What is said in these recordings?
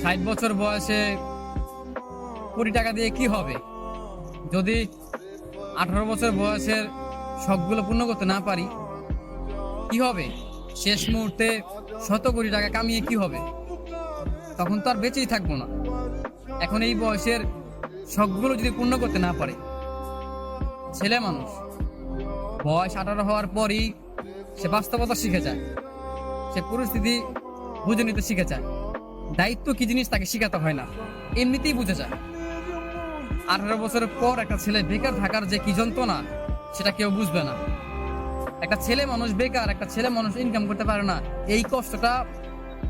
60 বছর বয়সে কোটি টাকা দিয়ে কি হবে? যদি 18 বছর বয়সের শখগুলো পূর্ণ করতে না পারি কি হবে? শেষ মুহূর্তে শত কোটি টাকা কামিয়ে কি হবে? তখন তো আর বেঁচেই থাকবো না। এখন এই বয়সের শখগুলো যদি পূর্ণ করতে না পারে, ছেলে মানুষ বয়স 18 হওয়ার পরই সে বাস্তবতা শিখে যায়, সে পরিস্থিতি বুঝে নিতে শিখে যায়। দায়িত্ব কি জিনিস তাকে শিখাতে হয় না, এমনিতেই বুঝে যায়। 18 বছরের পর একটা ছেলে বেকার থাকার যে কি যন্ত্রণা সেটা কেউ বুঝবে না। একটা ছেলে মানুষ বেকার, একটা ছেলে মানুষ ইনকাম করতে পারে না, এই কষ্টটা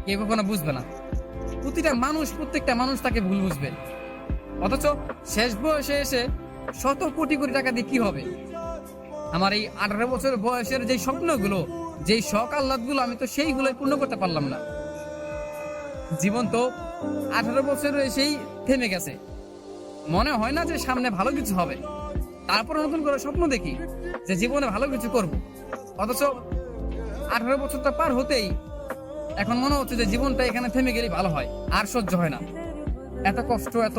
কেউ কখনো বুঝবে না। প্রত্যেকটা মানুষ তাকে ভুল বুঝবে। অথচ শেষ বয়সে এসে শত কোটি কোটি টাকা দিয়ে কি হবে? আমার এই 18 বছর বয়সের যে স্বপ্নগুলো, যেই শখ আহ্লাদগুলো, আমি তো সেইগুলোই পূর্ণ করতে পারলাম না। জীবন তো 18 বছরে এসেই থেমে গেছে। মনে হয় না যে সামনে ভালো কিছু হবে, তারপর নতুন করে স্বপ্ন দেখি যে জীবনে ভালো কিছু করব। অথচ 18 বছরটা পার হতেই এখন মনে হচ্ছে যে জীবনটা এখানে থেমে গেলেই ভালো হয়, আর সহ্য হয় না। এত কষ্ট, এত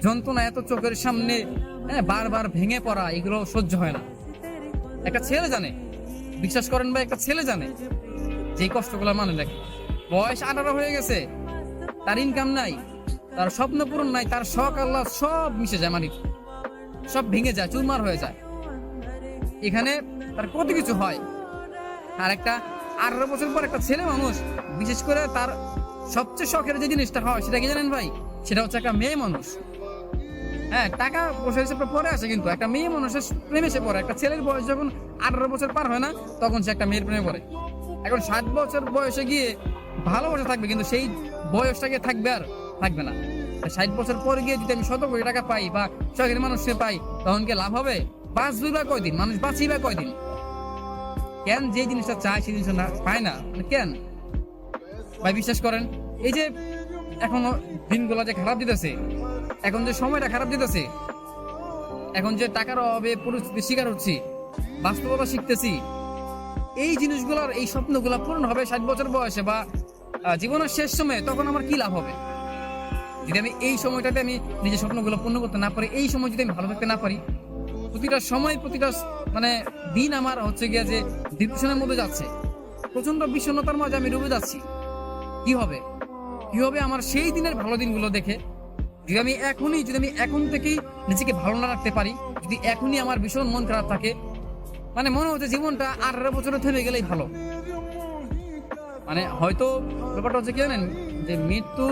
যন্ত্রণা, এত চোখের সামনে বারবার ভেঙে পড়া, এগুলো সহ্য হয় না। একটা ছেলে জানে, বিশ্বাস করেন ভাই, একটা ছেলে জানে যে কষ্টগুলো মানে দেখে। বয়স 18 হয়ে গেছে, তার ইনকাম নাই, তার স্বপ্ন পূরণ নাই, তার শখ আল্লাহ সব মিশে যায়, মানে সব ভেঙে যায়, চুরমার হয়ে যায়। এখানে তার কত কিছু হয়। আর একটা 18 বছর পর একটা ছেলে মানুষ, বিশেষ করে তার সবচেয়ে শখের যে জিনিসটা হয় সেটা কি জানেন ভাই? সেটা হচ্ছে একটা মেয়ে মানুষ। হ্যাঁ, টাকা পয়সা হিসেবে পরে আসে, কিন্তু একটা মেয়ে মানুষের প্রেমে সে পড়ে। একটা ছেলের বয়স যখন 18 বছর পার হয় না, তখন সে একটা মেয়ের প্রেমে পড়ে। এখন 60 বছর বয়সে গিয়ে ভালোবাসা থাকবে, কিন্তু সেই বয়সটাকে থাকবে আর থাকবে না। 60 বছর পরে গিয়ে যদি আমি শত কোটি টাকা পাই বা শখের মানুষকে পাই, তখন কি লাভ হবে? বাঁচবে বা কয়দিন? মানুষ বাঁচি বা কয়দিন? কেন যে জিনিসটা চায় সেই জিনিসটা পায় না, কেন ভাই? বিশ্বাস করেন, এই যে এখন দিনগুলো যে খারাপ দিতেছে, এখন যে সময়টা খারাপ দিতেছে, এখন যে টাকার অভাবে পরিস্থিতির শিকার হচ্ছি, বাস্তবতা শিখতেছি, এই জিনিসগুলোর, এই স্বপ্নগুলো পূরণ হবে 60 বছর বয়সে বা জীবনের শেষ সময়ে, তখন আমার কি লাভ হবে? যদি আমি এই সময়টাতে আমি নিজের স্বপ্নগুলো পূর্ণ করতে না পারি, এই সময় যদি আমি ভালো থাকতে না পারি, প্রতিটা সময়, প্রতিটা মানে দিন আমার হচ্ছে গিয়া যে ডিপ্রেশনের মধ্যে যাচ্ছে, প্রচন্ড বিষণ্ণতার মাঝে আমি ডুবে যাচ্ছি, কি হবে? কি হবে আমার সেই দিনের ভালো দিনগুলো দেখে? যদি আমি এখন থেকেই নিজেকে ভালো না রাখতে পারি, যদি এখনই আমার ভীষণ মন খারাপ থাকে, মানে মনে হচ্ছে জীবনটা 18 বছরে থেমে গেলেই ভালো। মানে হয়তো ব্যাপারটা হচ্ছে কি জানেন, যে মৃত্যু